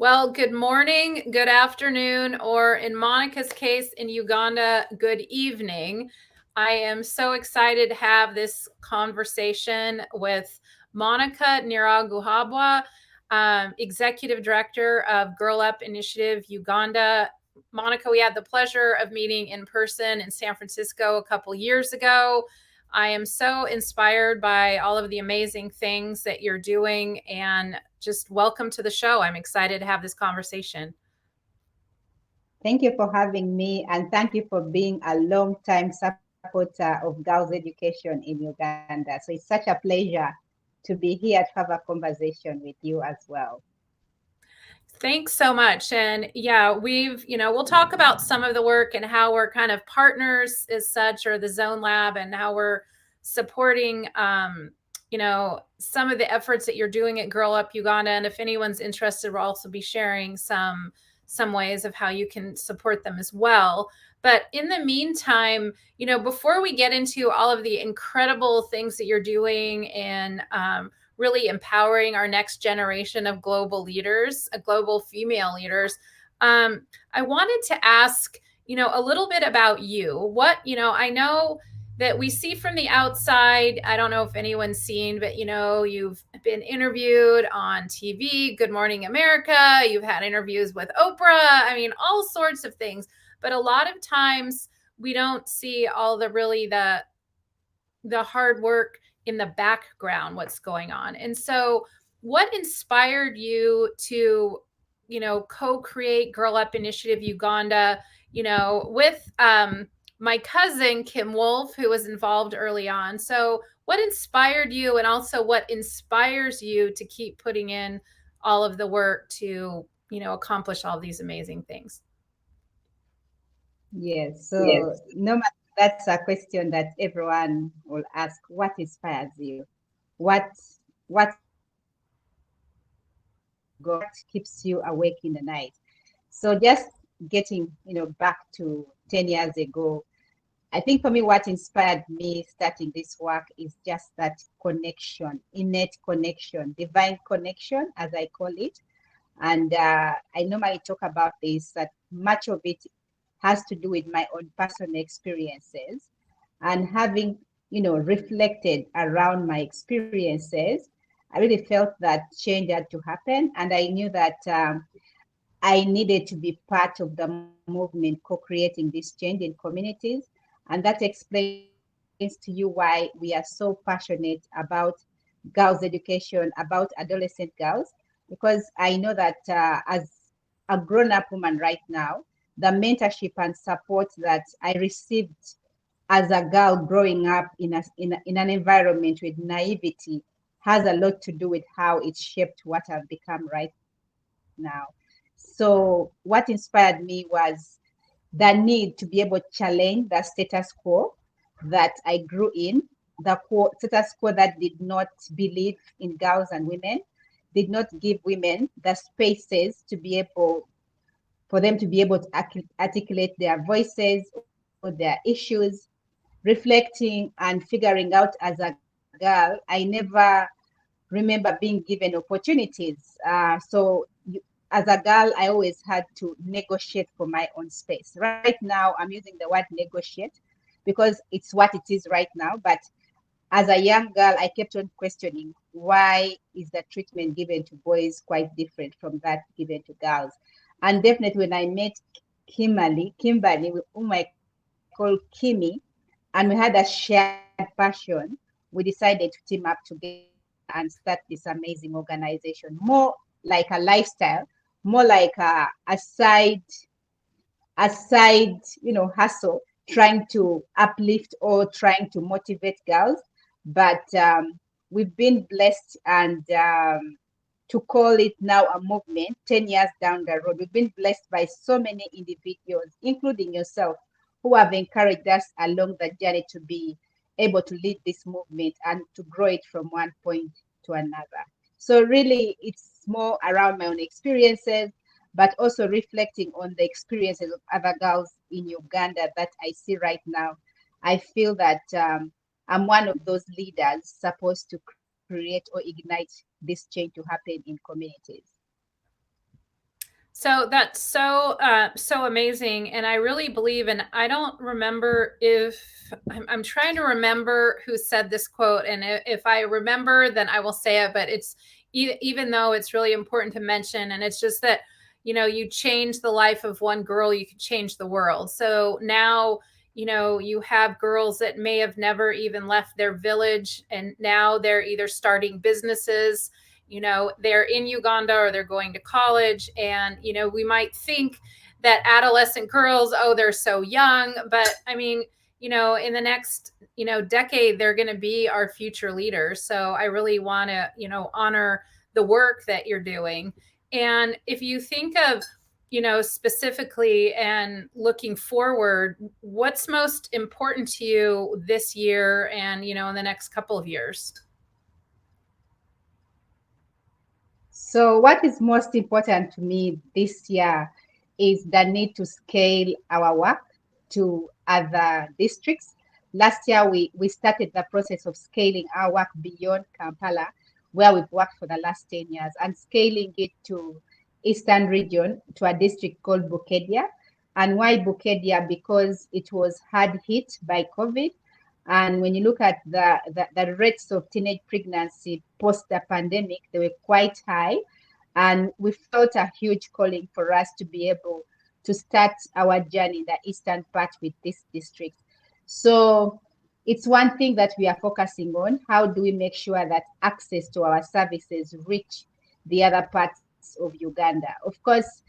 Well, good morning, good afternoon, or in Monica's case in Uganda, good evening. I am so excited to have this conversation with Monica Nyiraguhabwa, Executive Director of Girl Up Initiative Uganda. Monica, we had the pleasure of meeting in person in San Francisco a couple years ago. I am so inspired by all of the amazing things that you're doing, and just welcome to the show. I'm excited to have this conversation. Thank you for having me, and thank you for being a long-time supporter of girls' education in Uganda. So it's such a pleasure to be here to have a conversation with you as well. Thanks so much. And yeah, we'll talk about some of the work and how we're kind of partners as such, or the Zone Lab, and how we're supporting, some of the efforts that you're doing at Girl Up Uganda. And if anyone's interested, we'll also be sharing some ways of how you can support them as well. But in the meantime, before we get into all of the incredible things that you're doing and really empowering our next generation of global leaders, global female leaders. I wanted to ask, a little bit about you. I know that we see from the outside. I don't know if anyone's seen, but you've been interviewed on TV, Good Morning America. You've had interviews with Oprah. I mean, all sorts of things. But a lot of times we don't see all the hard work in the background, what's going on. And so what inspired you to co-create Girl Up Initiative Uganda, with my cousin Kim Wolf, who was involved early on. So what inspired you, and also what inspires you to keep putting in all of the work to accomplish all these amazing things? Yes, so no matter, that's a question that everyone will ask. What inspires you? What what keeps you awake in the night? So just getting, back to 10 years ago, I think for me, what inspired me starting this work is just that connection, innate connection, divine connection, as I call it. And I normally talk about this, that much of it has to do with my own personal experiences, and having, reflected around my experiences, I really felt that change had to happen. And I knew that I needed to be part of the movement co-creating this change in communities. And that explains to you why we are so passionate about girls' education, about adolescent girls, because I know that as a grown-up woman right now, the mentorship and support that I received as a girl growing up in an environment with naivety has a lot to do with how it shaped what I've become right now. So what inspired me was the need to be able to challenge the status quo that I grew in, the status quo that did not believe in girls and women, did not give women the spaces to be able for them to be able to articulate their voices or their issues, reflecting and figuring out as a girl. I never remember being given opportunities. As a girl, I always had to negotiate for my own space. Right now, I'm using the word negotiate because it's what it is right now. But as a young girl, I kept on questioning, why is the treatment given to boys quite different from that given to girls? And definitely when I met Kimberly, whom I call Kimmy, and we had a shared passion, we decided to team up together and start this amazing organization, more like a lifestyle, more like a side hustle, trying to uplift or trying to motivate girls. But we've been blessed, and to call it now a movement 10 years down the road, we've been blessed by so many individuals, including yourself, who have encouraged us along the journey to be able to lead this movement and to grow it from one point to another. So really, it's more around my own experiences, but also reflecting on the experiences of other girls in Uganda that I see right now. I feel that I'm one of those leaders supposed to create or ignite this change to happen in communities. So that's so amazing, and I really believe. And I don't remember if I'm trying to remember who said this quote, and if I remember, then I will say it. But it's even though it's really important to mention, and it's just that you change the life of one girl, you can change the world. So now you have girls that may have never even left their village, and now they're either starting businesses, they're in Uganda or they're going to college. And we might think that adolescent girls, oh, they're so young, but I mean, in the next decade, they're going to be our future leaders. So I really want to honor the work that you're doing. And if you think of specifically and looking forward, what's most important to you this year and in the next couple of years? So what is most important to me this year is the need to scale our work to other districts. Last year, we started the process of scaling our work beyond Kampala, where we've worked for the last 10 years, and scaling it to Eastern region, to a district called Bukedia. And why Bukedia? Because it was hard hit by COVID. And when you look at the rates of teenage pregnancy post the pandemic, they were quite high. And we felt a huge calling for us to be able to start our journey in the eastern part with this district. So it's one thing that we are focusing on. How do we make sure that access to our services reach the other parts of Uganda? Of course,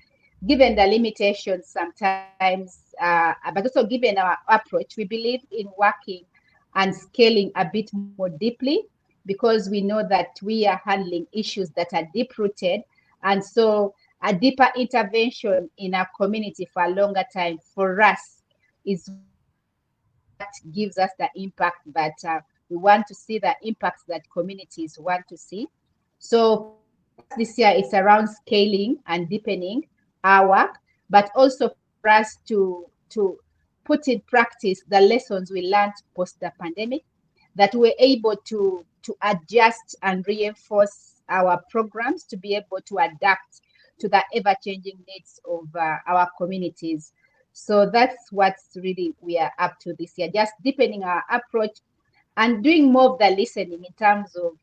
given the limitations sometimes, but also given our approach, we believe in working and scaling a bit more deeply, because we know that we are handling issues that are deep rooted. And so a deeper intervention in our community for a longer time for us is what gives us the impact that we want to see, the impacts that communities want to see. So for us this year, it's around scaling and deepening our work, but also for us to put in practice the lessons we learned post the pandemic, that we're able to adjust and reinforce our programs to be able to adapt to the ever-changing needs of our communities. So that's what's really we are up to this year, just deepening our approach and doing more of the listening in terms of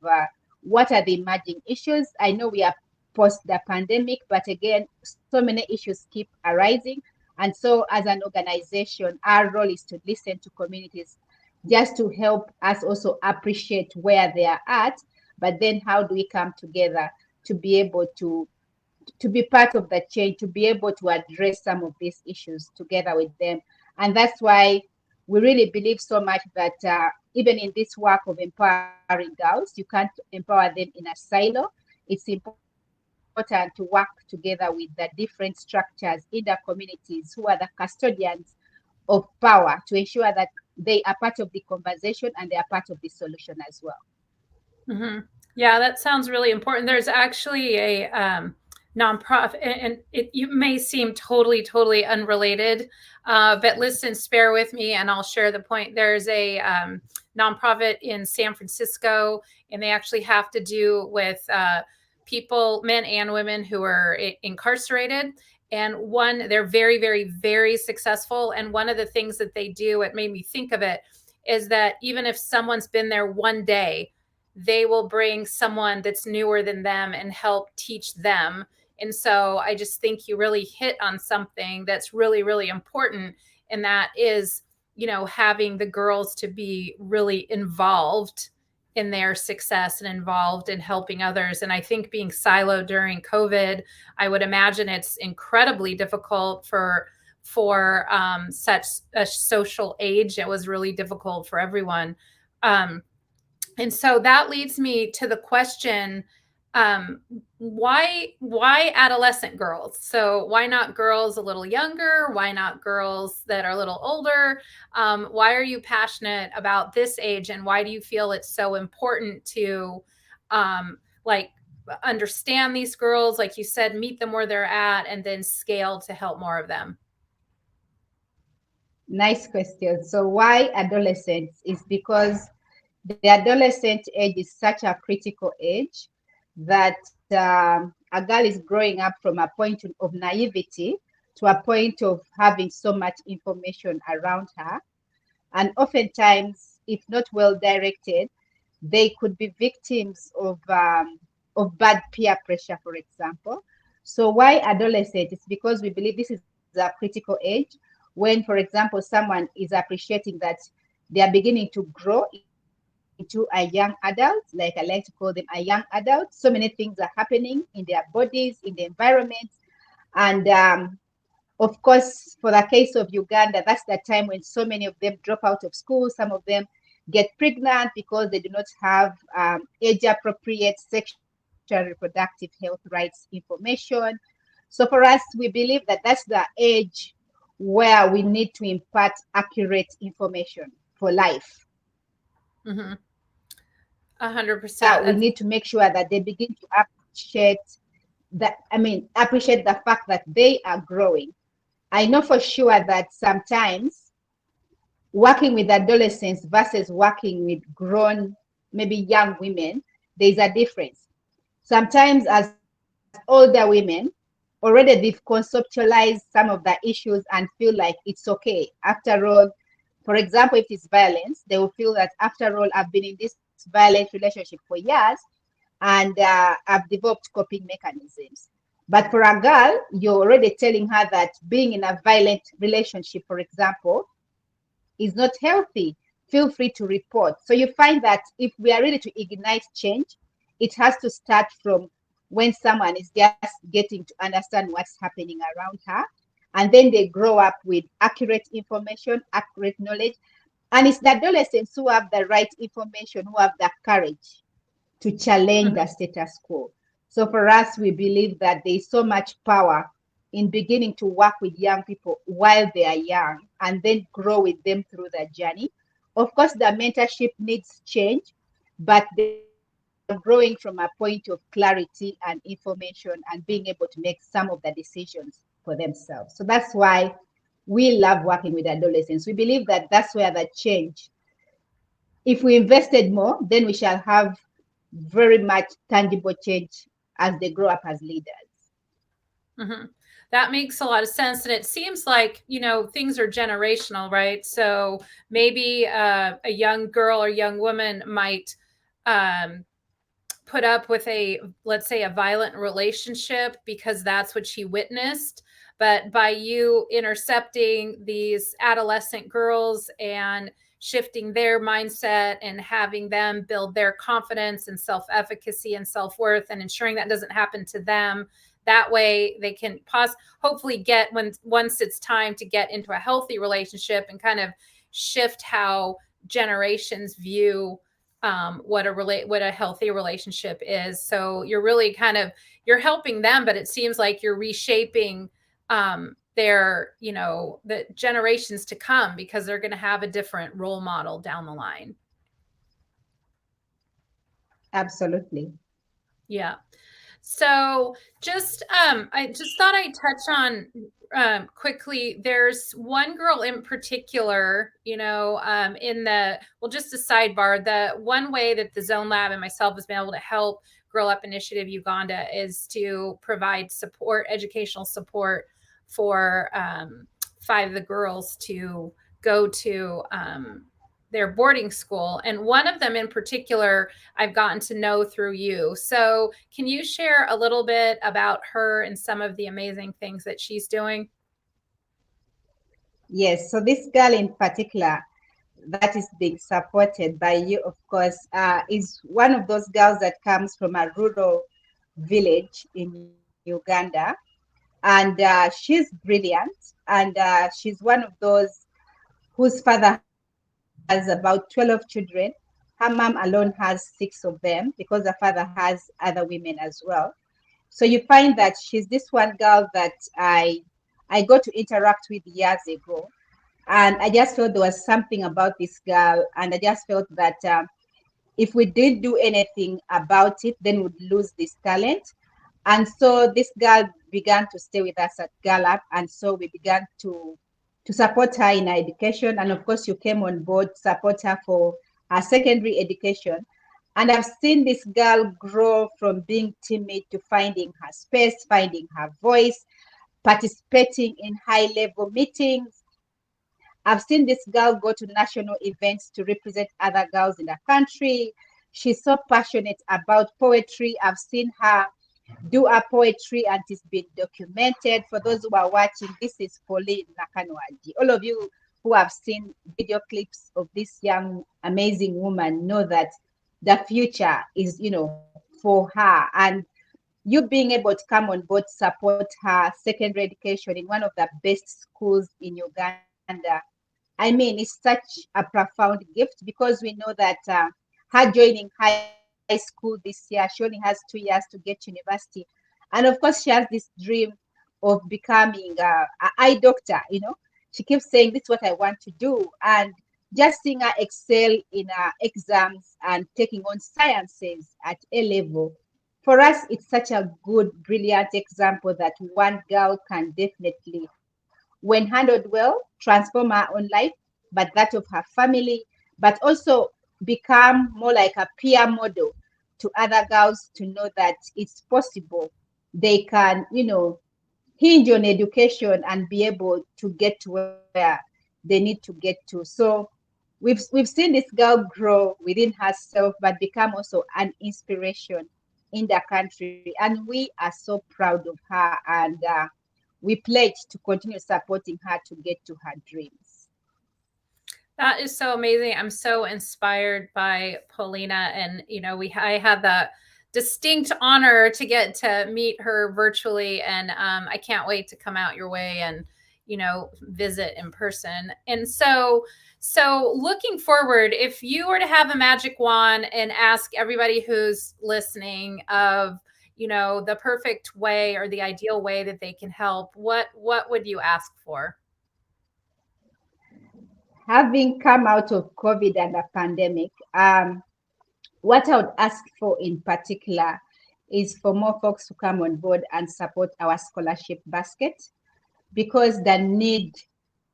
what are the emerging issues. I know we are post the pandemic, but again, so many issues keep arising. And so as an organization, our role is to listen to communities just to help us also appreciate where they are at, but then how do we come together to be able to be part of the change, to be able to address some of these issues together with them. And that's why we really believe so much that even in this work of empowering girls, you can't empower them in a silo. It's important to work together with the different structures in the communities who are the custodians of power, to ensure that they are part of the conversation and they are part of the solution as well. Mm-hmm. Yeah, that sounds really important. There's actually a nonprofit, and you may seem totally unrelated, but listen, spare with me, and I'll share the point. There's a nonprofit in San Francisco, and they actually have to do with people, men and women, who are incarcerated. And they're very successful. And one of the things that they do, it made me think of it, is that even if someone's been there one day, they will bring someone that's newer than them and help teach them. And so I just think you really hit on something that's really important. And that is, having the girls to be really involved in their success and involved in helping others. And I think being siloed during COVID, I would imagine it's incredibly difficult for such a social age. It was really difficult for everyone. And so that leads me to the question, why adolescent girls? So why not girls a little younger? Why not girls that are a little older? Why are you passionate about this age, and why do you feel it's so important to like understand these girls, like you said, meet them where they're at, and then scale to help more of them? Nice question. So why adolescents is because the adolescent age is such a critical age that a girl is growing up from a point of naivety to a point of having so much information around her. And oftentimes, if not well directed, they could be victims of bad peer pressure, for example. So why adolescent? It's because we believe this is a critical age when, for example, someone is appreciating that they are beginning to grow into a young adult, like I like to call them a young adult. So many things are happening in their bodies, in the environment. And of course, for the case of Uganda, that's the time when so many of them drop out of school. Some of them get pregnant because they do not have age-appropriate sexual reproductive health rights information. So for us, we believe that that's the age where we need to impart accurate information for life. Mm-hmm. So we 100%. need to make sure that they begin to appreciate appreciate the fact that they are growing. I know for sure that sometimes working with adolescents versus working with grown, maybe young women, there's a difference. Sometimes as older women, already they've conceptualized some of the issues and feel like it's okay. After all, for example, if it's violence, they will feel that after all, I've been in this violent relationship for years and I've developed coping mechanisms. But for a girl, you're already telling her that being in a violent relationship, for example, is not healthy. Feel free to report. So you find that if we are ready to ignite change, it has to start from when someone is just getting to understand what's happening around her. And then they grow up with accurate information, accurate knowledge. And it's the adolescents who have the right information, who have the courage to challenge the status quo. So for us, we believe that there is so much power in beginning to work with young people while they are young and then grow with them through the journey. Of course, the mentorship needs change, but they are growing from a point of clarity and information and being able to make some of the decisions for themselves. So that's why we love working with adolescents. We believe that that's where the change, if we invested more, then we shall have very much tangible change as they grow up as leaders. Mm-hmm. That makes a lot of sense. And it seems like, things are generational, right? So maybe a young girl or young woman might um, put up with let's say, a violent relationship because that's what she witnessed. But by you intercepting these adolescent girls and shifting their mindset and having them build their confidence and self-efficacy and self-worth and ensuring that doesn't happen to them, that way they can hopefully get once it's time to get into a healthy relationship and kind of shift how generations view what a healthy relationship is. So you're really you're helping them, but it seems like you're reshaping the generations to come because they're going to have a different role model down the line. Absolutely. Yeah. So I just thought I'd touch on quickly. There's one girl in particular, just a sidebar, the one way that the Zone Lab and myself has been able to help Girl Up Initiative Uganda is to provide educational support for 5 of the girls to go to their boarding school. And one of them in particular, I've gotten to know through you. So can you share a little bit about her and some of the amazing things that she's doing? Yes. So this girl in particular that is being supported by you, of course, is one of those girls that comes from a rural village in Uganda. And she's brilliant. And she's one of those whose father has about 12 children. Her mom alone has 6 of them because the father has other women as well. So you find that she's this one girl that I got to interact with years ago. And I just felt there was something about this girl. And I just felt that if we didn't do anything about it, then we'd lose this talent. And so this girl began to stay with us at Girl Up. And so we began to support her in her education. And of course, you came on board to support her for her secondary education. And I've seen this girl grow from being timid to finding her space, finding her voice, participating in high level meetings. I've seen this girl go to national events to represent other girls in the country. She's so passionate about poetry. I've seen her do a poetry and it's been documented. For those who are watching, this is Pauline Nakanwaji. All of you who have seen video clips of this young, amazing woman know that the future is, for her. And you being able to come on board, support her secondary education in one of the best schools in Uganda. I mean, it's such a profound gift because we know that her joining high school this year, she only has 2 years to get university. And of course, she has this dream of becoming an eye doctor. She keeps saying, this is what I want to do. And just seeing her excel in her exams and taking on sciences at A level, for us, it's such a good, brilliant example that one girl can definitely, when handled well, transform her own life, but that of her family, but also become more like a peer model to other girls to know that it's possible. They can, hinge on education and be able to get to where they need to get to. So we've seen this girl grow within herself, but become also an inspiration in the country. And we are so proud of her. And we pledge to continue supporting her to get to her dreams. That is so amazing. I'm so inspired by Paulina, and I had the distinct honor to get to meet her virtually, and I can't wait to come out your way and visit in person. And so looking forward, if you were to have a magic wand and ask everybody who's listening of the perfect way or the ideal way that they can help, what would you ask for? Having come out of COVID and the pandemic, what I would ask for in particular is for more folks to come on board and support our scholarship basket, because the need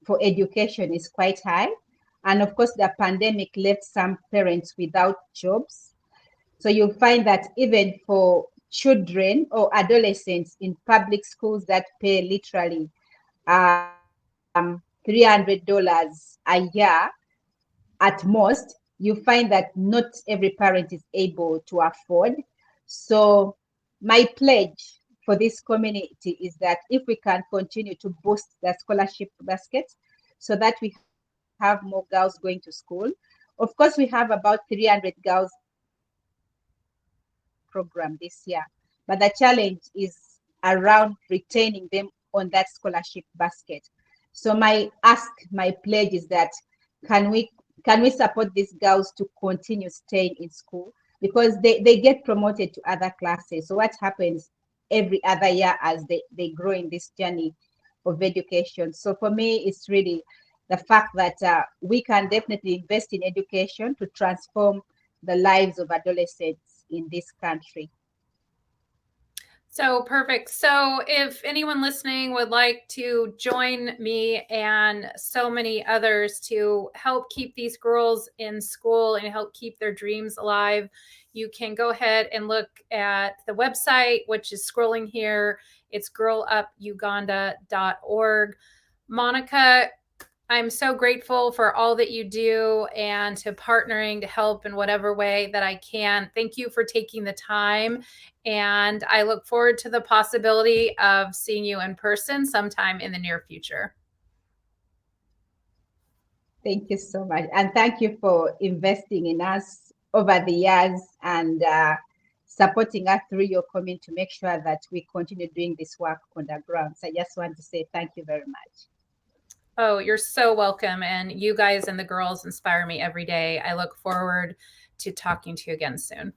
for education is quite high. And of course, the pandemic left some parents without jobs. So you'll find that even for children or adolescents in public schools that pay literally $300 a year at most, you find that not every parent is able to afford. So my pledge for this community is that if we can continue to boost the scholarship basket so that we have more girls going to school. Of course, we have about 300 girls enrolled in our program this year, but the challenge is around retaining them on that scholarship basket. So my pledge is that can we can we support these girls to continue staying in school, because they get promoted to other classes. So what happens every other year as they grow in this journey of education? So for me, it's really the fact that we can definitely invest in education to transform the lives of adolescents in this country. So perfect. So if anyone listening would like to join me and so many others to help keep these girls in school and help keep their dreams alive, you can go ahead and look at the website, which is scrolling here. It's girlupuganda.org. Monica, I'm so grateful for all that you do and to partnering to help in whatever way that I can. Thank you for taking the time. And I look forward to the possibility of seeing you in person sometime in the near future. Thank you so much. And thank you for investing in us over the years and supporting us through your community to make sure that we continue doing this work on the ground. So I just want to say thank you very much. Oh, you're so welcome. And you guys and the girls inspire me every day. I look forward to talking to you again soon.